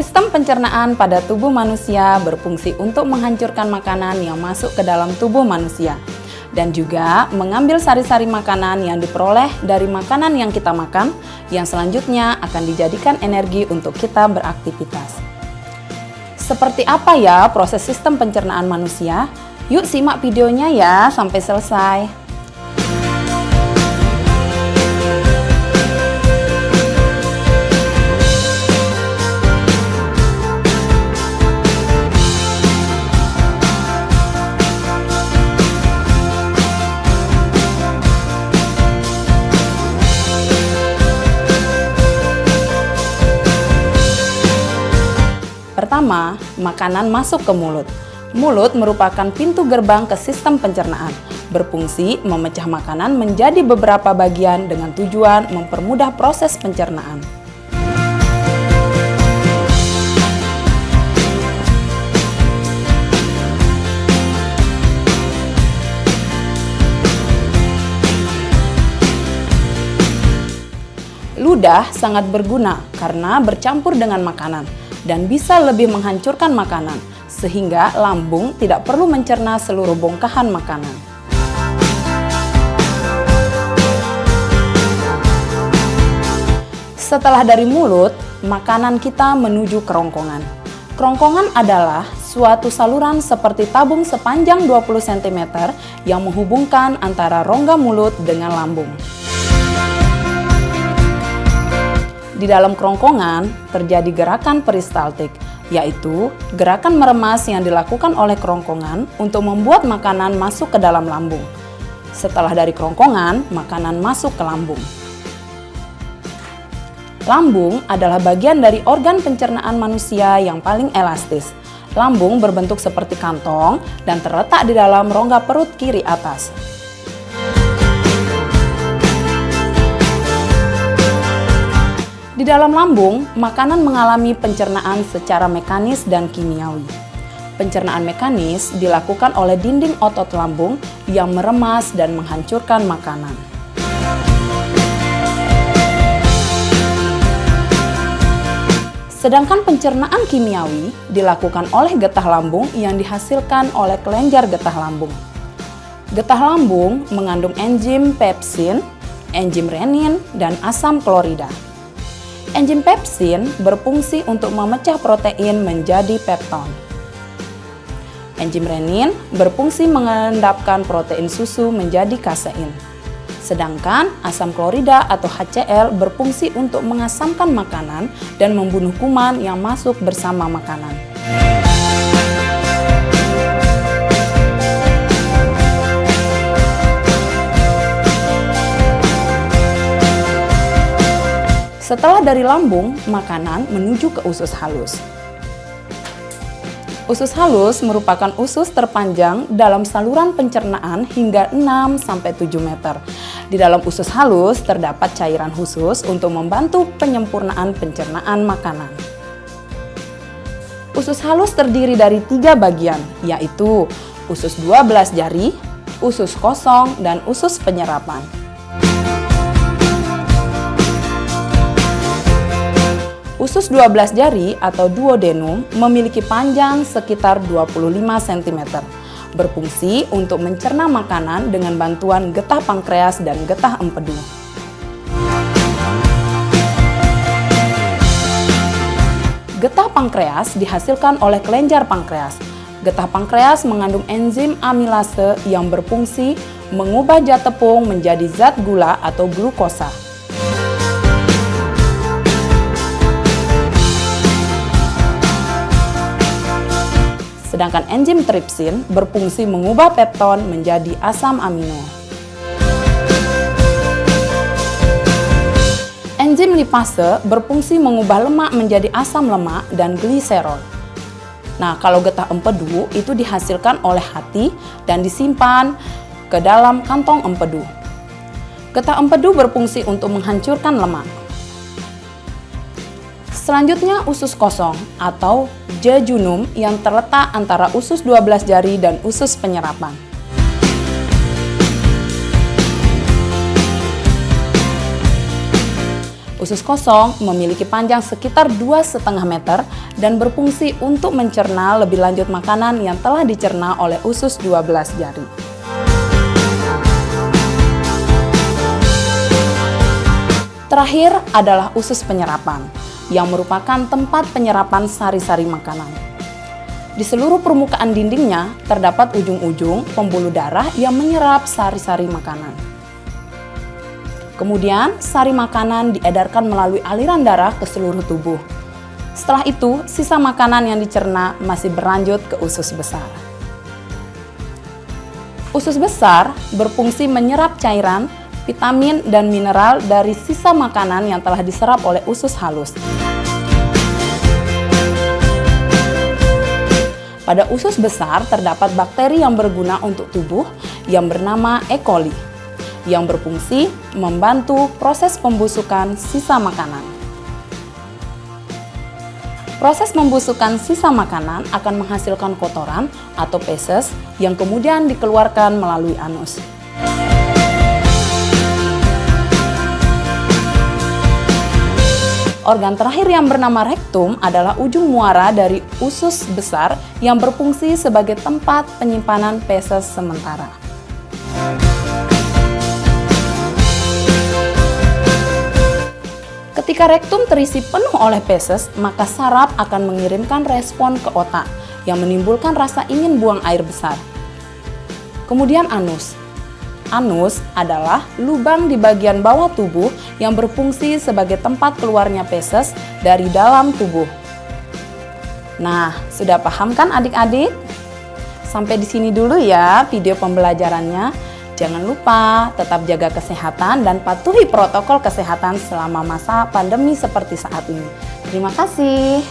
Sistem pencernaan pada tubuh manusia berfungsi untuk menghancurkan makanan yang masuk ke dalam tubuh manusia dan juga mengambil sari-sari makanan yang diperoleh dari makanan yang kita makan yang selanjutnya akan dijadikan energi untuk kita beraktivitas. Seperti apa ya proses sistem pencernaan manusia? Yuk simak videonya ya sampai selesai. Pertama, makanan masuk ke mulut. Mulut merupakan pintu gerbang ke sistem pencernaan, berfungsi memecah makanan menjadi beberapa bagian dengan tujuan mempermudah proses pencernaan. Ludah sangat berguna karena bercampur dengan makanan dan bisa lebih menghancurkan makanan, sehingga lambung tidak perlu mencerna seluruh bongkahan makanan. Setelah dari mulut, makanan kita menuju kerongkongan. Kerongkongan adalah suatu saluran seperti tabung sepanjang 20 cm yang menghubungkan antara rongga mulut dengan lambung. Di dalam kerongkongan terjadi gerakan peristaltik, yaitu gerakan meremas yang dilakukan oleh kerongkongan untuk membuat makanan masuk ke dalam lambung. Setelah dari kerongkongan, makanan masuk ke lambung. Lambung adalah bagian dari organ pencernaan manusia yang paling elastis. Lambung berbentuk seperti kantong dan terletak di dalam rongga perut kiri atas. Di dalam lambung, makanan mengalami pencernaan secara mekanis dan kimiawi. Pencernaan mekanis dilakukan oleh dinding otot lambung yang meremas dan menghancurkan makanan. Sedangkan pencernaan kimiawi dilakukan oleh getah lambung yang dihasilkan oleh kelenjar getah lambung. Getah lambung mengandung enzim pepsin, enzim renin, dan asam klorida. Enzim pepsin berfungsi untuk memecah protein menjadi pepton. Enzim renin berfungsi mengendapkan protein susu menjadi kasein. Sedangkan asam klorida atau HCl berfungsi untuk mengasamkan makanan dan membunuh kuman yang masuk bersama makanan. Setelah dari lambung, makanan menuju ke usus halus. Usus halus merupakan usus terpanjang dalam saluran pencernaan hingga 6-7 meter. Di dalam usus halus terdapat cairan khusus untuk membantu penyempurnaan pencernaan makanan. Usus halus terdiri dari 3 bagian, yaitu usus 12 jari, usus kosong, dan usus penyerapan. Usus 12 jari atau duodenum memiliki panjang sekitar 25 cm, berfungsi untuk mencerna makanan dengan bantuan getah pankreas dan getah empedu. Getah pankreas dihasilkan oleh kelenjar pankreas. Getah pankreas mengandung enzim amilase yang berfungsi mengubah zat tepung menjadi zat gula atau glukosa. Sedangkan enzim tripsin berfungsi mengubah pepton menjadi asam amino. Enzim lipase berfungsi mengubah lemak menjadi asam lemak dan gliserol. Nah, kalau getah empedu itu dihasilkan oleh hati dan disimpan ke dalam kantong empedu. Getah empedu berfungsi untuk menghancurkan lemak. Selanjutnya usus kosong atau jejunum yang terletak antara usus 12 jari dan usus penyerapan. Usus kosong memiliki panjang sekitar 2,5 meter dan berfungsi untuk mencerna lebih lanjut makanan yang telah dicerna oleh usus 12 jari. Terakhir adalah usus penyerapan, yang merupakan tempat penyerapan sari-sari makanan. Di seluruh permukaan dindingnya terdapat ujung-ujung pembuluh darah yang menyerap sari-sari makanan. Kemudian, sari makanan diedarkan melalui aliran darah ke seluruh tubuh. Setelah itu, sisa makanan yang dicerna masih berlanjut ke usus besar. Usus besar berfungsi menyerap cairan, vitamin, dan mineral dari sisa makanan yang telah diserap oleh usus halus. Pada usus besar terdapat bakteri yang berguna untuk tubuh yang bernama E. coli, yang berfungsi membantu proses pembusukan sisa makanan. Proses pembusukan sisa makanan akan menghasilkan kotoran atau feses yang kemudian dikeluarkan melalui anus. Organ terakhir yang bernama rektum adalah ujung muara dari usus besar yang berfungsi sebagai tempat penyimpanan feses sementara. Ketika rektum terisi penuh oleh feses, maka saraf akan mengirimkan respon ke otak yang menimbulkan rasa ingin buang air besar. Kemudian anus. Anus adalah lubang di bagian bawah tubuh yang berfungsi sebagai tempat keluarnya feses dari dalam tubuh. Nah, sudah paham kan adik-adik? Sampai di sini dulu ya video pembelajarannya. Jangan lupa tetap jaga kesehatan dan patuhi protokol kesehatan selama masa pandemi seperti saat ini. Terima kasih.